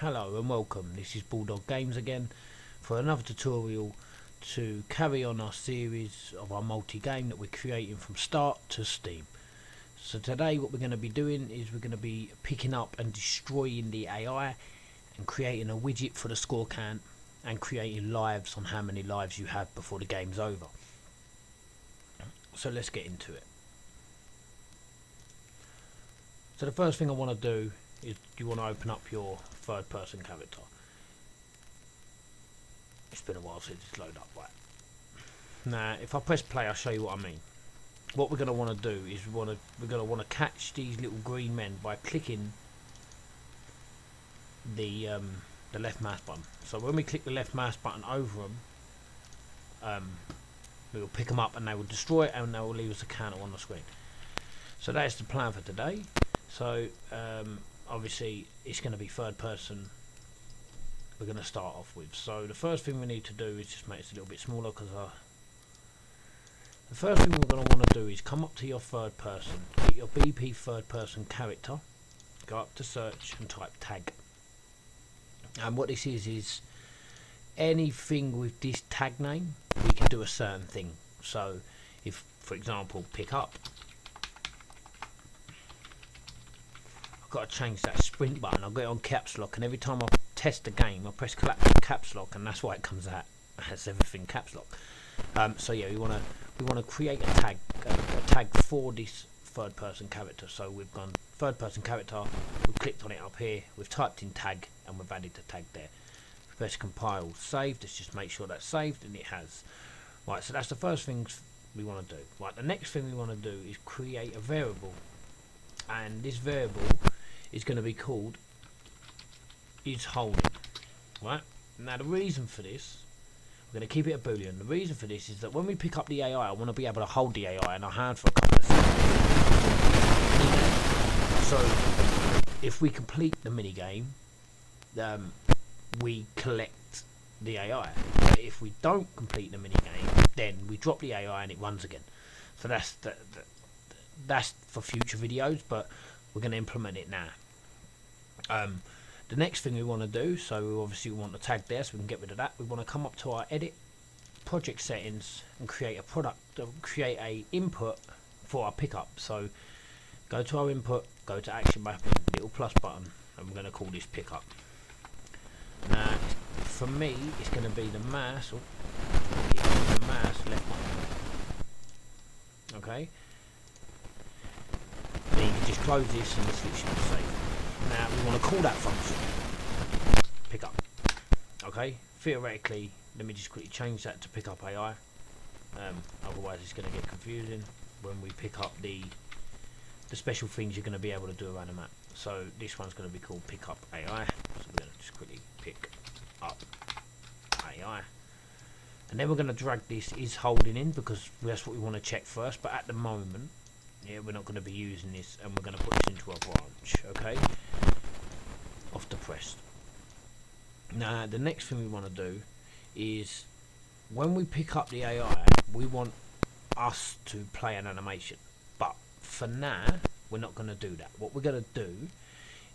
Hello and welcome, this is Bulldog Games again for another tutorial to carry on our series of our multi-game that we're creating from start to Steam. So today what we're going to be doing is we're going to be picking up and destroying the AI and creating a widget for the score count and creating lives on how many lives you have before the game's over. So let's get into it. So the first thing I want to do is you want to open up your third person character. It's been a while since it's loaded up, right? Now if I press play I'll show you what I mean. What we're going to want to do is we're going to want to catch these little green men by clicking the left mouse button. So when we click the left mouse button over them, we will pick them up and they will destroy it and they will leave us a counter on the screen. So that's the plan for today. So obviously it's going to be third person we're going to start off with. So the first thing we need to do is just make it a little bit smaller, because the first thing we're going to want to do is come up to your third person, get your BP third person character, go up to search and type tag. And what this is anything with this tag name we can do a certain thing. So if for example pick up, got to change that sprint button. I'll get it on caps lock, and every time I test the game I press caps lock, and that's why it comes out as everything caps lock. So yeah, we want to create a tag for this third person character. So we've gone third person character, we've clicked on it up here, we've typed in tag and we've added the tag there. Press compile save. Let's just make sure that's saved, and it has. Right, so that's the first thing we want to do. Right, the next thing we want to do is create a variable, and this variable is going to be called is holding. Right, now the reason for this, we're going to keep it a boolean. The reason for this is that when we pick up the AI I want to be able to hold the AI in our hand for a couple of seconds. So if we complete the mini game, we collect the AI. But if we don't complete the mini game, then we drop the AI and it runs again. So that's for future videos, but we're going to implement it now. The next thing we want to do, so obviously we want the tag there so we can get rid of that. We want to come up to our edit, project settings, and create a input for our pickup. So go to our input, go to action mapping, little plus button, and we're going to call this pickup. Now for me it's going to be the mouse left button. Okay, then you can just close this and this should be saved. Now we want to call that function pickup. Okay, theoretically, let me just quickly change that to pickup AI. Otherwise it's going to get confusing when we pick up the special things you're going to be able to do around the map. So this one's going to be called pickup AI. So we're going to just quickly pick up AI, and then we're going to drag this is holding in, because that's what we want to check first. But at the moment, yeah, we're not going to be using this, and we're going to put this into our branch. Okay, off the pressed. Now the next thing we want to do is when we pick up the AI we want us to play an animation, but for now we're not going to do that. What we're going to do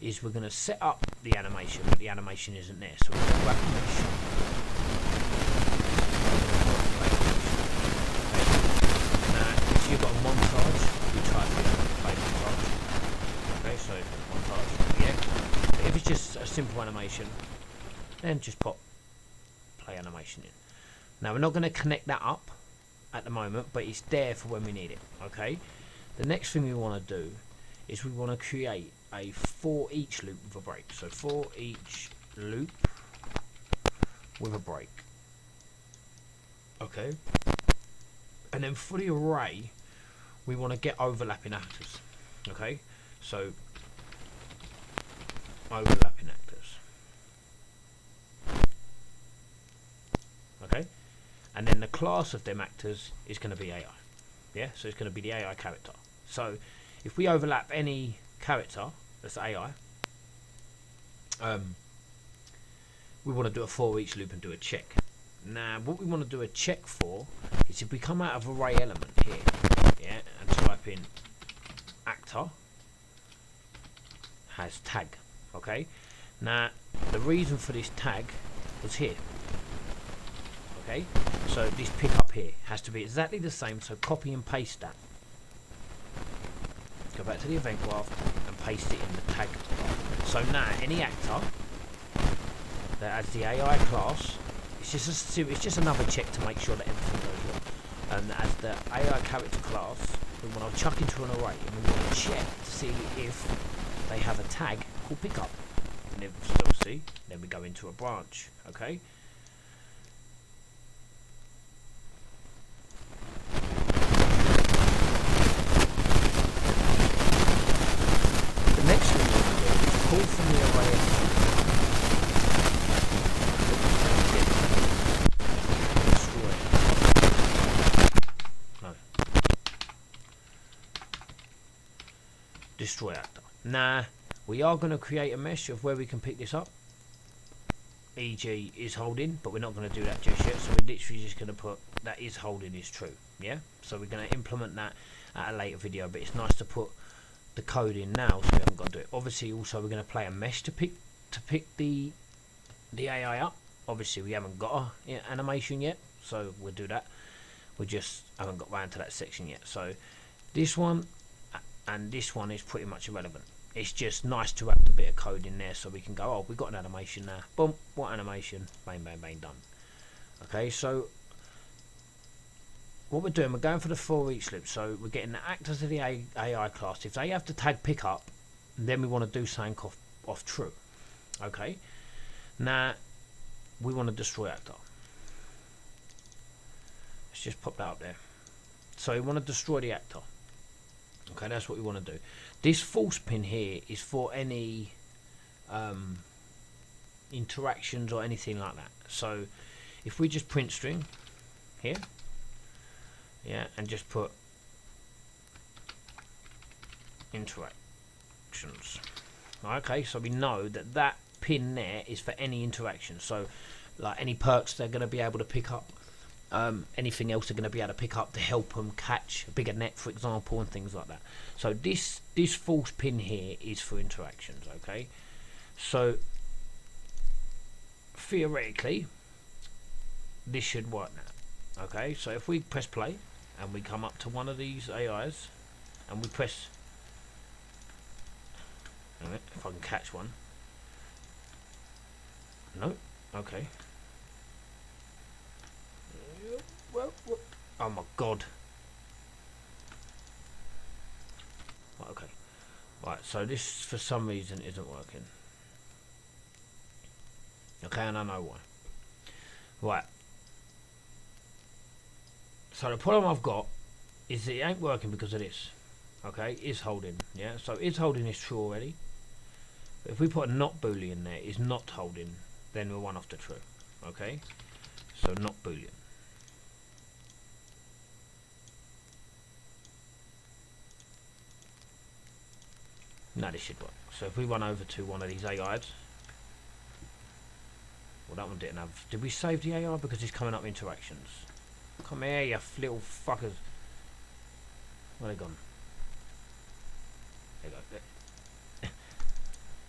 is we're going to set up the animation, but the animation isn't there, so we're going to go animation. Now if you've got a montage, you type in play montage. Okay, so montage, yeah. But if it's just a simple animation, then just pop play animation in. Now we're not going to connect that up at the moment, but it's there for when we need it. Okay, the next thing we want to do is we want to create a for each loop with a break. So for each loop with a break. Okay, and then for the array we want to get overlapping actors. Okay, so overlapping actors. Okay, and then the class of them actors is going to be AI. Yeah, so it's going to be the AI character. So if we overlap any character that's AI, we want to do a for each loop and do a check. Now what we want to do a check for is if we come out of array element here, yeah, and type in actor has tag. Okay, now the reason for this tag was here. Okay, so this pickup here has to be exactly the same, so copy and paste that. Go back to the event graph and paste it in the tag. So now any actor that has the AI class, it's just another check to make sure that everything goes well. And as the AI character class, we want to chuck into an array and we want to check to see if they have a tag called pickup. And if we still see, then we go into a branch. Okay. The next thing we want to do is pull from the array. Destroy actor. Now we are going to create a mesh of where we can pick this up, e.g. is holding, but we're not going to do that just yet, so we're literally just going to put that is holding is true. Yeah, so we're going to implement that at a later video, but it's nice to put the code in now so we haven't got to do it. Obviously also we're going to play a mesh to pick the AI up. Obviously we haven't got a animation yet, so we'll do that. We just haven't got round to that section yet. So this one and this one is pretty much irrelevant. It's just nice to have a bit of code in there so we can go, oh, we've got an animation now. Boom, what animation? Bang, bang, bang, done. Okay, so what we're doing, we're going for the for each loop. So we're getting the actors of the AI class. If they have the tag pickup, then we want to do something off true. Okay, now we want to destroy actor. Let's just pop that up there. So we want to destroy the actor. Okay, that's what we want to do. This false pin here is for any interactions or anything like that. So if we just print string here, yeah, and just put interactions. Okay, so we know that that pin there is for any interaction. So like any perks they're going to be able to pick up. Anything else they're going to be able to pick up to help them catch a bigger net, for example, and things like that. So this false pin here is for interactions. Okay, so theoretically this should work now. Okay, so if we press play and we come up to one of these AIs and we press, if I can catch one, no, okay. Oh my god. Okay. Right, so this for some reason isn't working. Okay, and I know why. Right. So the problem I've got is that it ain't working because of this. Okay, is holding. Yeah, so is holding is true already. But if we put a not boolean there, is not holding, then we're one off the true. Okay, so not boolean. Now this should work. So if we run over to one of these AIs, well, that one didn't have. Did we save the AI because it's coming up interactions? Come here, you little fuckers. Where are they gone? There you go.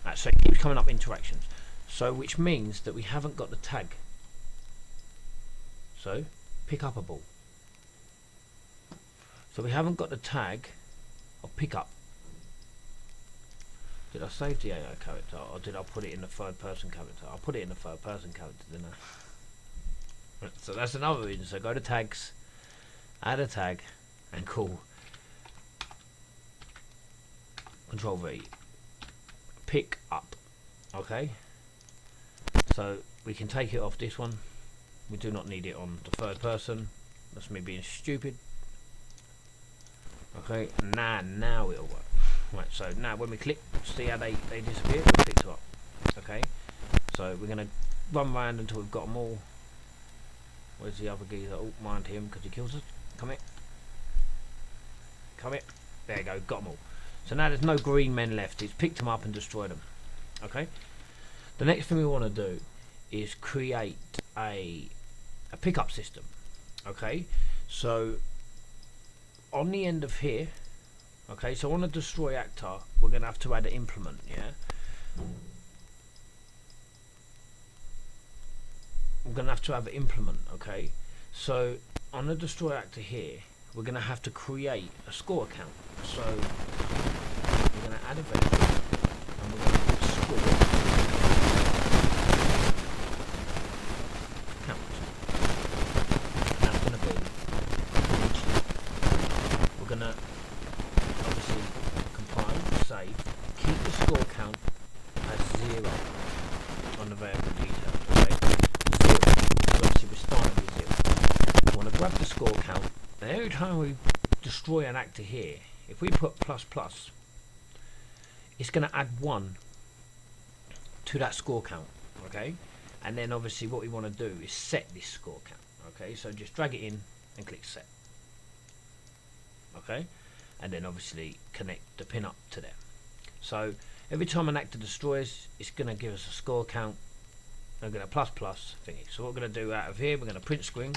Right, so it keeps coming up interactions. So which means that we haven't got the tag. So pick up a ball. So we haven't got the tag of pick up. Did I save the AI character or did I put it in the third person character? I put it in the third person character, didn't I? So that's another reason. So go to tags, add a tag, and call Control V. Pick up. Okay. So we can take it off this one. We do not need it on the third person. That's me being stupid. Okay. Now it'll work. Right, so now when we click, see how they disappear? We picked them up. Okay, so we're going to run round until we've got them all. Where's the other geezer? Oh, mind him because he kills us. Come here. Come here. There you go, got them all. So now there's no green men left. It's picked them up and destroyed them. Okay, the next thing we want to do is create a pickup system. Okay, so on the end of here, okay, so on a destroy actor, we're going to have to add an implement, yeah? we're going to have an implement. Okay, so on the destroy actor here, we're going to have to create a score account. So we're going to add a variable and we're going to put score count. And that's going to be, we're going to obviously compile, save, keep the score count as 0 on the variable details. Okay, 0. So obviously we're starting with 0. We want to grab the score count, and every time we destroy an actor here, if we put plus plus, it's going to add 1 to that score count. Okay, and then obviously what we want to do is set this score count. Okay, so just drag it in and click set. Okay, and then obviously connect the pin up to there. So every time an actor destroys, it's going to give us a score count. We're going to plus plus thingy. So what we're going to do out of here, we're going to print screen,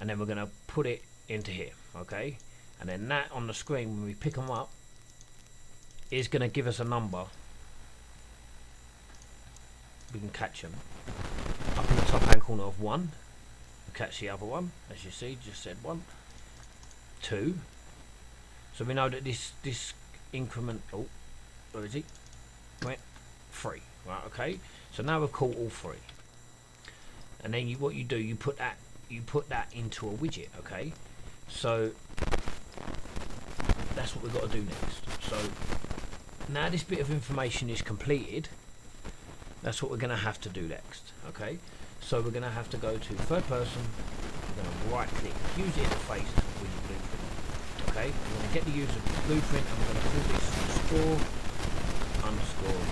and then we're going to put it into here. Okay, and then that on the screen when we pick them up is going to give us a number. We can catch them up in the top hand corner of 1. We catch the other one, as you see, just said 1, 2. So we know that this increment, oh, where is he? Right, 3. Right, okay. So now we've caught all 3, and then what you do, you put that into a widget. Okay, so that's what we've got to do next. So now this bit of information is completed. That's what we're going to have to do next. Okay, so we're going to have to go to third person. We're going to right click, use interface with your blueprint. Okay, we're going to get the user blueprint and we're going to call this score underscore.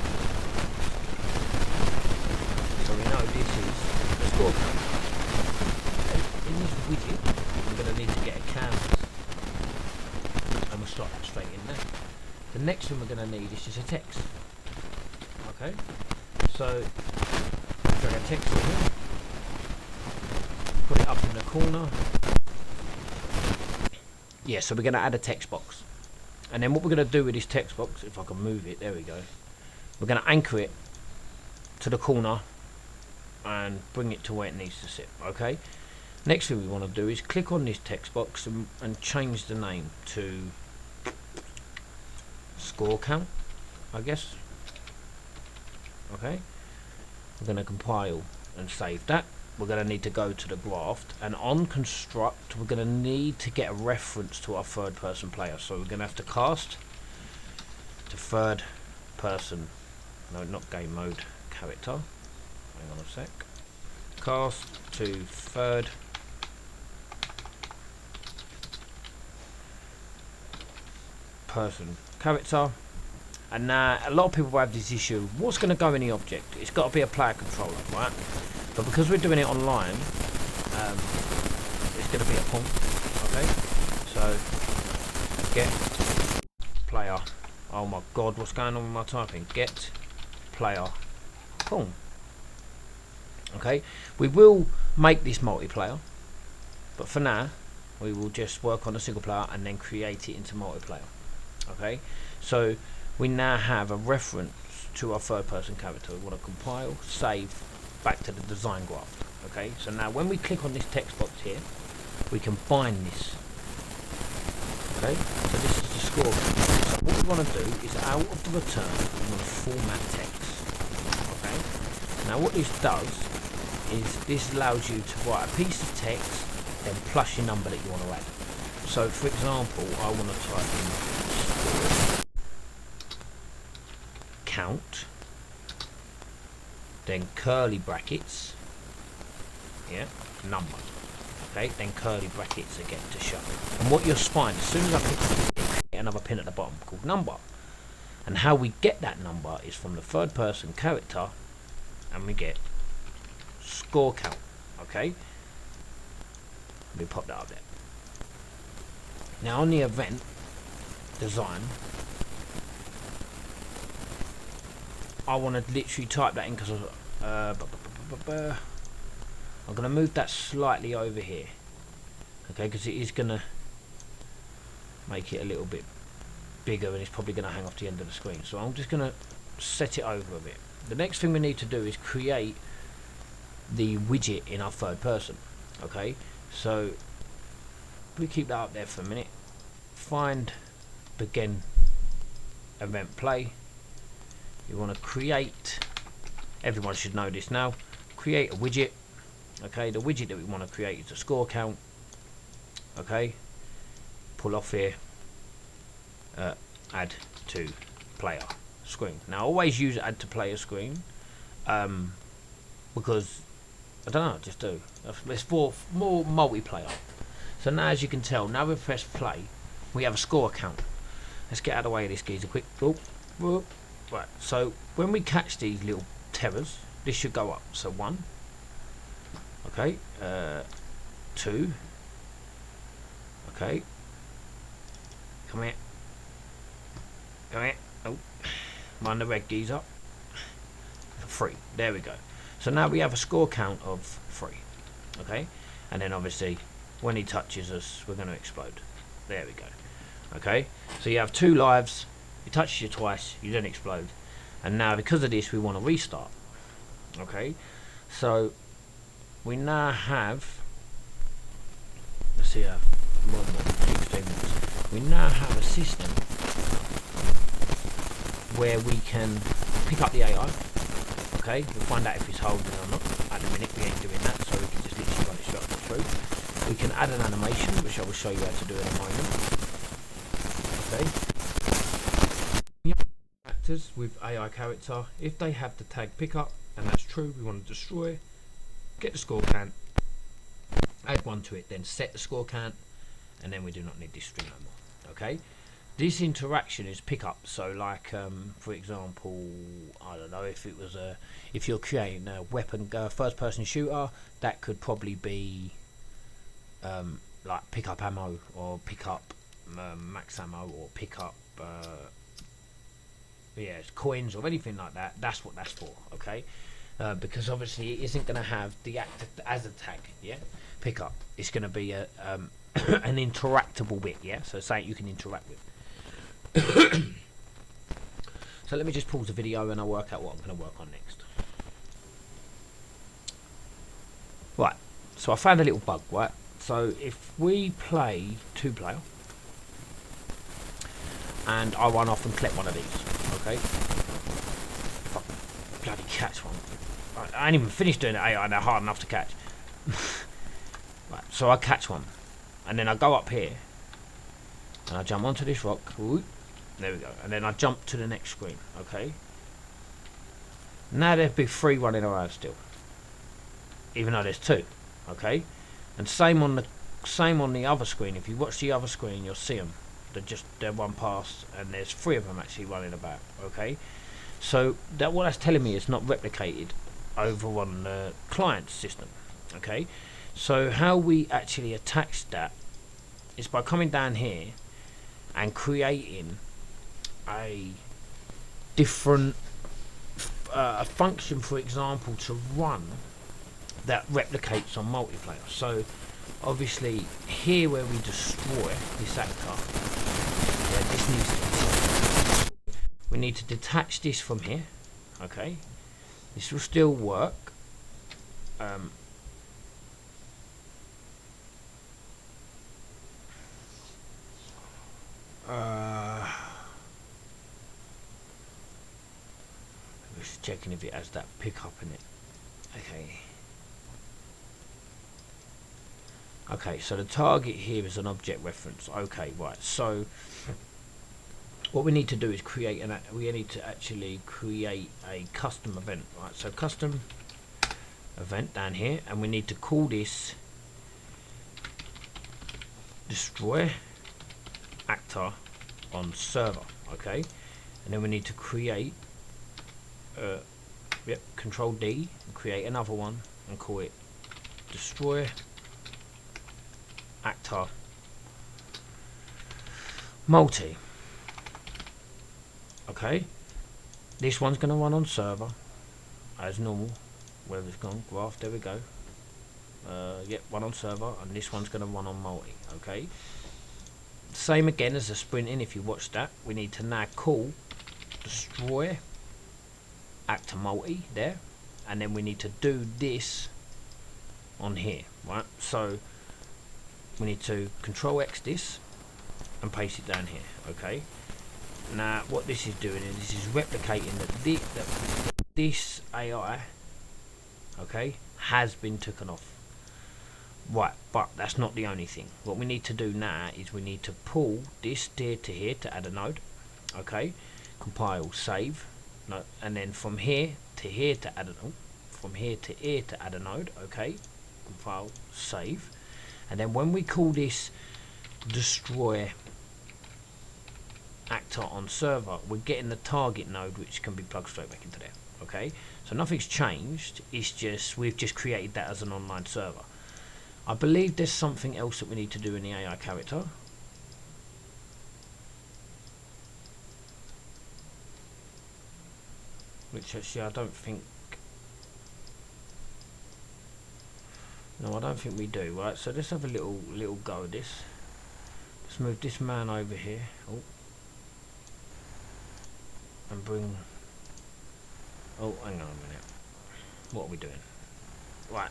So we know this is the score count. Okay, in this widget, we're going to need to get a canvas, and we'll slot that straight in there. The next thing we're going to need is just a text. Okay, so drag a text in here, put it up in the corner. Yeah, so we're going to add a text box, and then what we're going to do with this text box, if I can move it, there we go, we're going to anchor it to the corner and bring it to where it needs to sit. Okay, next thing we want to do is click on this text box and change the name to score count, I guess. Okay, we're going to compile and save that. We're going to need to go to the graph, and on construct we're going to need to get a reference to our third person player. So we're going to have to cast to third person, no, not game mode, character. Hang on a sec. Cast to third person character. And now a lot of people have this issue, what's going to go in the object? It's got to be a player controller, right? But because we're doing it online, it's going to be a pawn. Okay, so get player, oh my god, what's going on with my typing? Get player pawn. Okay, we will make this multiplayer, but for now we will just work on a single player and then create it into multiplayer. Okay, so we now have a reference to our third person character. We want to compile, save, back to the design graph. Okay, so now when we click on this text box here, we can bind this. Okay, so this is the score. So what we want to do is out of the return, we want to format text. Okay, now what this does is this allows you to write a piece of text, then plus your number that you want to add. So for example, I want to type in count, then curly brackets, yeah, number. Okay, then curly brackets again to show. And what you'll find, as soon as I click another pin at the bottom called number, and how we get that number is from the third person character, and we get score count. Okay, let me pop that up there. Now on the event design, I want to literally type that in because I'm going to move that slightly over here, okay, because it is going to make it a little bit bigger and it's probably going to hang off the end of the screen. So I'm just going to set it over a bit. The next thing we need to do is create the widget in our third person. Okay, so we keep that up there for a minute. Find begin event play. You want to create, everyone should know this now, create a widget. Okay, the widget that we want to create is the score count. Okay, pull off here, add to player screen. Now always use add to player screen, because I don't know, just do. It's for more multiplayer. So now, as you can tell, now we've pressed play, we have a score count. Let's get out of the way of this geezer quick. Whoop, whoop. Right, so when we catch these little terrors, this should go up. So 1, okay, 2, okay, come here, come here, oh, mind the red geezer, 3, there we go. So now we have a score count of 3, okay, and then obviously when he touches us, we're going to explode. There we go. Okay, so you have 2 lives, he touches you twice, you don't explode, and now because of this we want to restart. Okay, so we now have, let's see, we now have a system where we can pick up the AI. Okay, we'll find out if it's holding or not. At the minute we ain't doing that, so we can just literally run it straight through. We can add an animation, which I will show you how to do in a moment. Okay. Actors with AI character, if they have the tag pickup, and that's true, we want to destroy, get the score count, add 1 to it, then set the score count, and then we do not need this string no more. Okay. This interaction is pickup, so like for example, I don't know, if it was if you're creating a weapon first person shooter, that could probably be like pick up ammo, or pick up max ammo, or pick up coins or anything like that. That's what that's for. Okay, because obviously it isn't going to have the act as a tag. Yeah, pick up. It's going to be a an interactable bit. Yeah, so something you can interact with. So let me just pause the video and I'll work out what I'm going to work on next. Right, so I found a little bug, right? So if we play 2-player and I run off and collect one of these, okay? Fuck, bloody catch one. I ain't even finished doing it, AI, they're hard enough to catch. Right, so I catch one and then I go up here and I jump onto this rock. Ooh, there we go. And then I jump to the next screen. Okay. Now there'd be 3 running around still, even though there's 2. Okay. And same on the other screen. If you watch the other screen, you'll see them. They're one past, and there's 3 of them actually running about. Okay. So what that's telling me is not replicated over on the client system. Okay. So how we actually attach that is by coming down here and creating a different a function, for example, to run that replicates on multiplayer. So obviously here where we destroy this actor, we need to detach this from here. Okay, this will still work. Just checking if it has that pickup in it. Okay, so the target here is an object reference. Okay, right, so what we need to do is create we need to actually create a custom event. Right, so custom event down here, and we need to call this destroy actor on server. Okay, and then we need to create Control D and create another one and call it destroy actor multi. Okay, this one's going to run on server as normal. Where it's gone, graph, there we go. Yep, one on server, and this one's going to run on multi. Okay, same again as the sprinting. If you watch that, we need to now call destroy actor multi there, and then we need to do this on here, right? So we need to Control X this and paste it down here. Okay. Now what this is doing is this is replicating that this AI, okay, has been taken off. Right, but that's not the only thing. What we need to do now is we need to pull this here to here to add a node. Okay, compile, save, no, and then from here to here to add a node. From here to here to add a node. Okay, compile, save, and then when we call this destroy actor on server, we're getting the target node, which can be plugged straight back into there. Okay, so nothing's changed. It's just we've just created that as an online server. I believe there's something else that we need to do in the AI character. Which actually I don't think... No, I don't think we do, right? So let's have a little go at this. Let's move this man over here. Oh. And bring... Oh, hang on a minute. What are we doing? Right.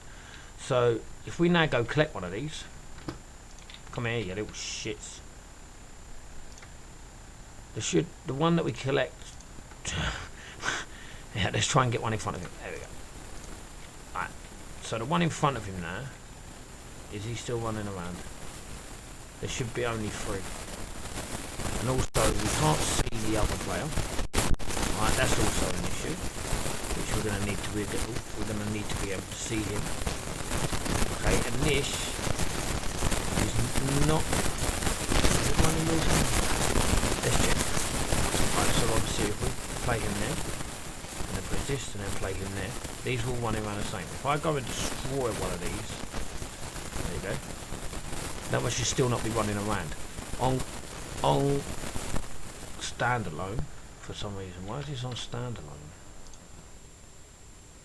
So, if we now go collect one of these, come here, you little shits. The one that we collect, yeah, let's try and get one in front of him. There we go. Right, so the one in front of him now, is he still running around? There should be only 3. And also, we can't see the other player. Right, that's also an issue, which we're going to need to be able to see him. Okay, and this is not... Is it running with him? Let's check. Right, so obviously if we play him there, and then press this, and then play him there, these will run around the same. If I go and destroy one of these, there you go, that one should still not be running around. On standalone, for some reason. Why is this on standalone?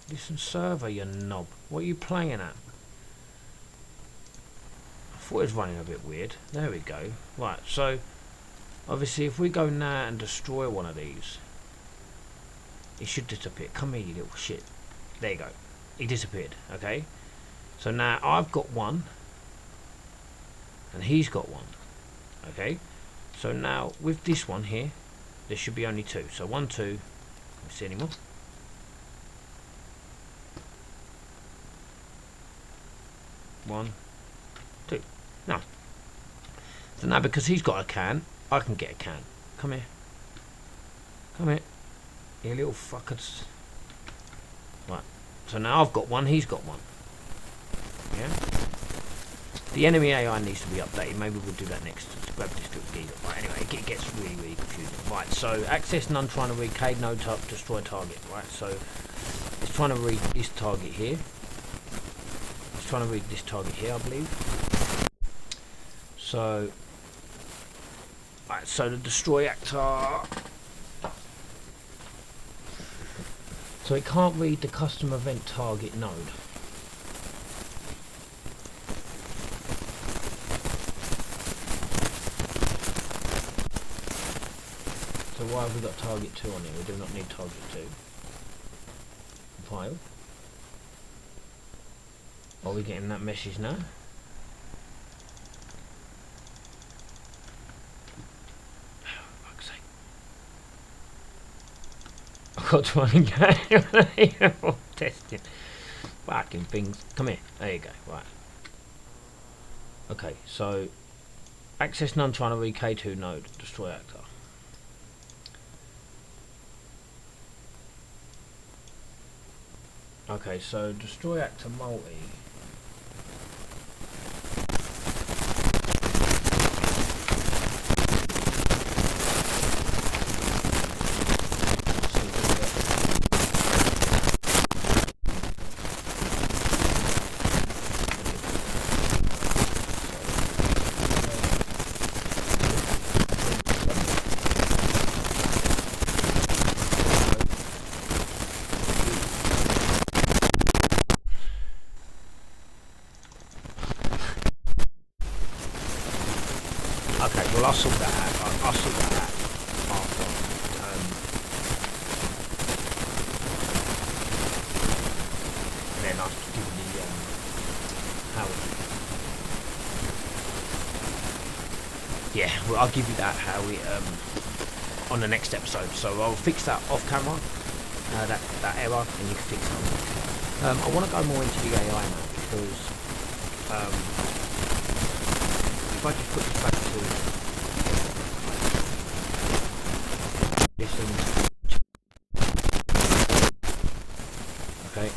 Listen, server, you knob. What are you playing at? I thought it was running a bit weird. There we go. Right, so obviously if we go now and destroy one of these, it should disappear. Come here, you little shit. There you go. He disappeared. Okay. So now I've got one, and he's got one. Okay. So now with this one here, there should be only 2. So 1, 2. Can't see anymore. One, 2. No. So now because he's got a can, I can get a can. Come here. Come here. You little fuckers. Right. So now I've got one, he's got one. Yeah? The enemy AI needs to be updated. Maybe we'll do that next. Let's grab this little geezer. Right, anyway, it gets really, really confusing. Right, so access none trying to read K node up, destroy target. Right, so it's trying to read this target here. It's trying to read this target here, I believe. So, right, so the destroy actor. So it can't read the custom event target node. So why have we got target 2 on here? We do not need target 2. File. Are we getting that message now? Fuck's sake. I've got to run again. Testing. Fucking things. Come here. There you go. Right. Okay, so access none trying to read K2 node, destroy actor. Okay, so destroy actor multi. Okay, well I'll sort that out. I'll sort that out after. And then I'll give yeah, well, I'll give you that how it on the next episode. So I'll fix that off camera, that error, and you can fix it. I want to go more into the AI now because if I just put this back to listen, okay,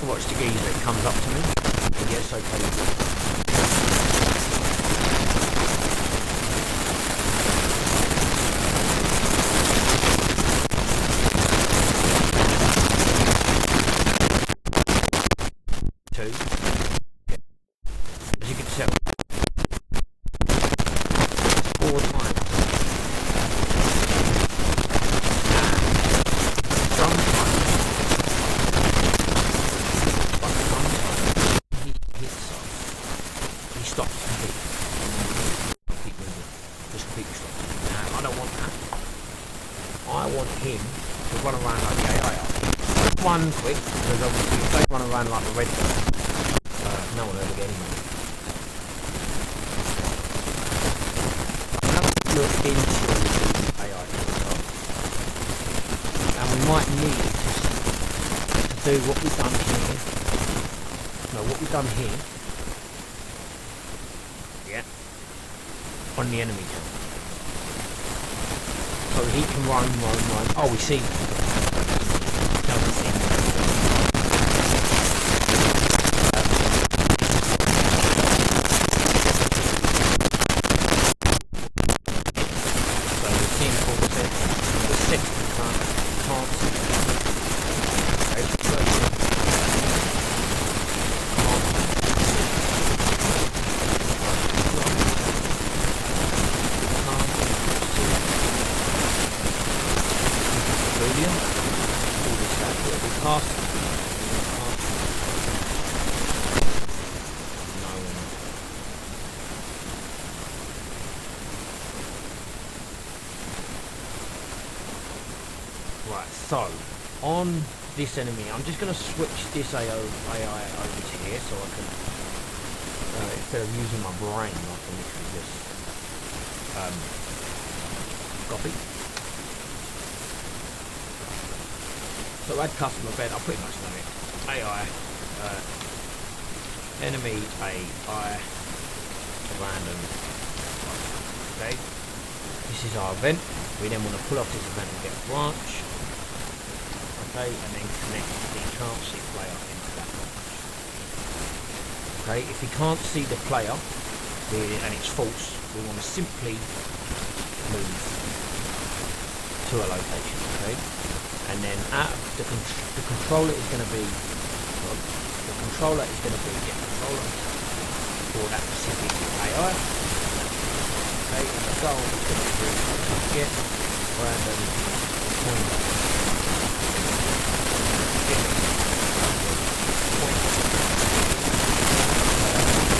watch the geezer, it comes up to me and gets so painful. As you can tell, all the time. Sometimes he hits us. He stops completely. Keep moving. Just completely stops. Now, I don't want that. I want him to run around like the AI are. One quick, because obviously if they run around like the red guy, no one will ever get anywhere. Have a look into the AI stuff, and we might need to do what we've done here. No, what we've done here. Yeah. On the enemy tool. So he can run. Oh, we see. Doesn't see. Right, so on this enemy, I'm just going to switch this AI over to here so I can, instead of using my brain, I can literally just copy. So add customer event, I pretty much know it. AI, enemy AI, random. Okay, this is our event. We then want to pull off this event and get a branch. Okay, and then connect the can't see player into that branch. Okay, if we can't see the player and it's false, we want to simply move to a location. Okay, and then the controller is going to be get controller for that specific AI. Okay, and the goal is going to be get random point.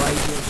Radius.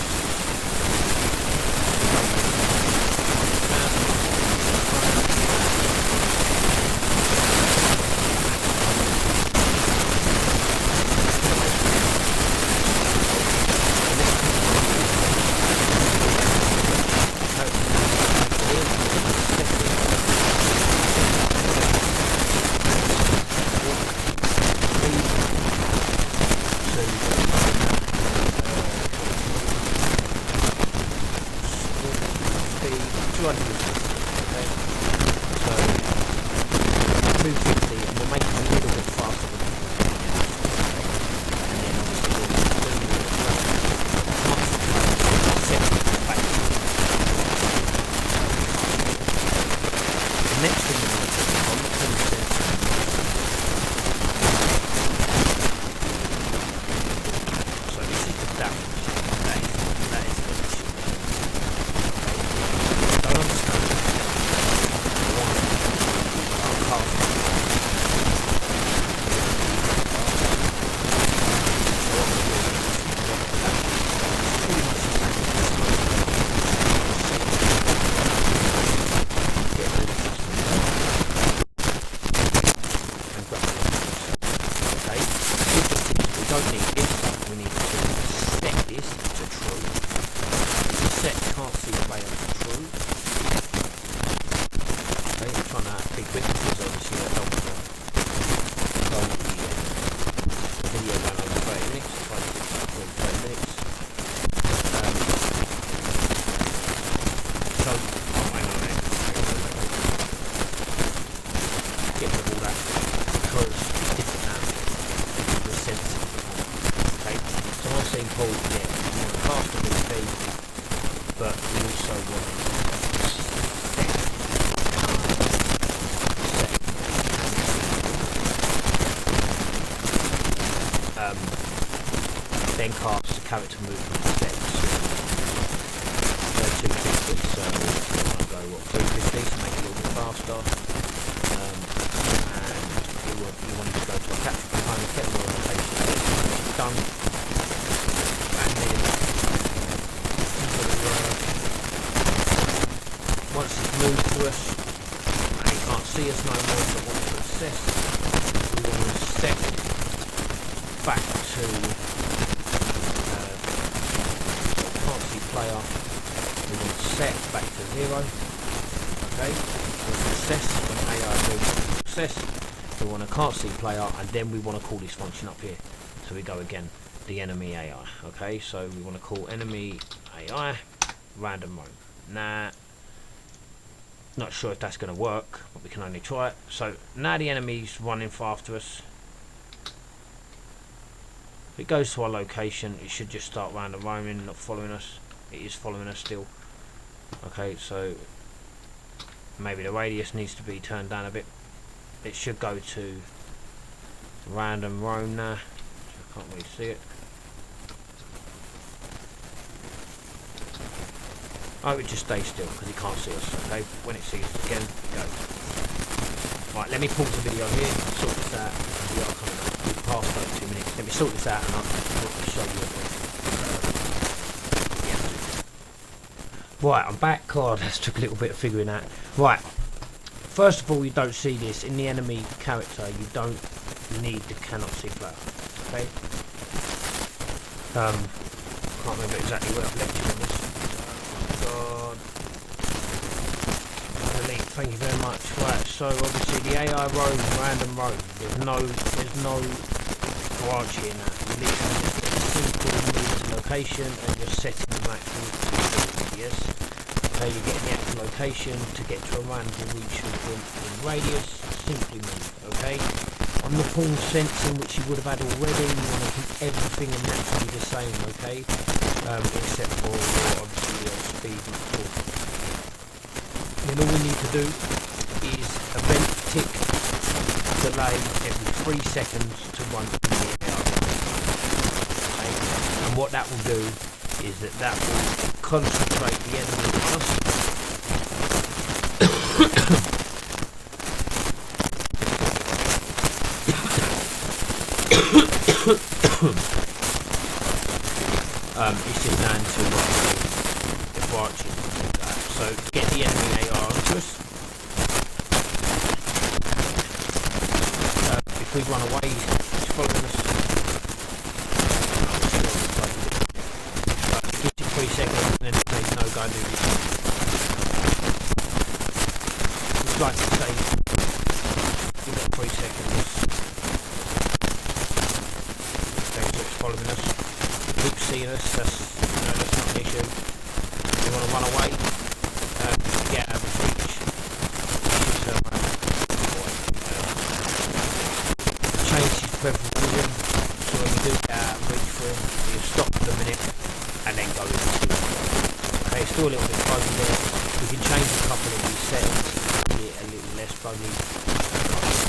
then cast the character movement steps. They're 250, so we're going to go 350 to make it a little bit faster. And you want to go to a capture component, get the rotation done, and then once it's moved to us, and you can't see us no more, so want to assess, we want to set back to can't see player, we want to set back to 0, okay, we want to assess when AI moves to assess, we want to can't see player, and then we want to call this function up here, so we go again, the enemy AI, okay, so we want to call enemy AI random roam. Now, not sure if that's going to work, but we can only try it. So now the enemy's running after us. If it goes to our location, it should just start random roaming, not following us. It is following us still. Okay, so maybe the radius needs to be turned down a bit. It should go to random roam now. I can't really see it. I would just stay still because he can't see us, okay? When it sees us again, it goes. Right, let me pause the video here, sort this out, because we are coming up. We've passed over 2 minutes. Let me sort this out and I'll show you everything. Right, I'm back. God, that took a little bit of figuring out. Right, first of all, you don't see this. In the enemy character, you don't need the cannot see player, okay? Can't remember exactly where I've left you on this. God. Delete, thank you very much. Right, so obviously the AI roam, random roam. There's no branch here now. You literally just get a simple move to location and you're setting the maximum radius. Okay, you're getting the actual location to get to a random region in radius. Simply move, okay? On the pawn sensing, which you would have had already, you want to keep everything naturally the same, okay? Except for obviously your speed and force. Then all we need to do is event tick delay every 3 seconds to run the AI. Okay? And what that will do is that will concentrate the enemy on us. It's just down to the branches and things like that. So to get the enemy AR onto us, if we run away, he's following us. It gives you 3 seconds and then it says no, go and do this. It's like to say you've got 3 seconds. Okay, so it's following us. Keep seeing us, that's not an issue. We want to run away, get out of reach, change his peripheral vision, so when we do get out of reach for him, you stop for a minute and then go into it. Okay, it's still a little bit fuzzy there. We can change a couple of these settings to get a little less fuzzy.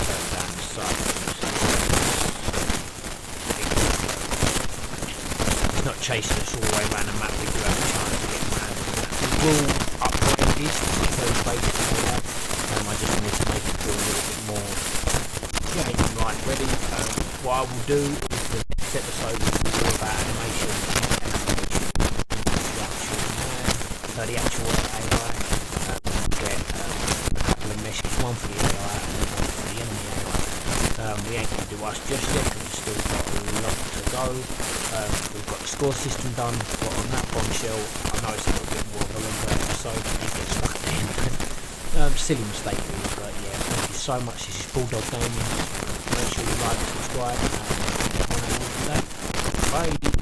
Turn down the side. Not chasing us all the way around the map, we do have a chance to get around. We will upgrade this, it's very basic for that. I just wanted to make it feel a little bit more right, ready. What I will do is the next episode will be all about animation and the actual AI. Get a couple of meshes, one for the AI and one for the enemy AI. We ain't going to do us just yet because we've still got a lot to go. We've got the score system done, but on that bombshell, I know it's a little bit more of a longer episode, it gets stuck at the end. Silly mistake really, but yeah, thank you so much. This is Bulldog Gaming. Make sure you like, subscribe, and everyone have a good day. Bye.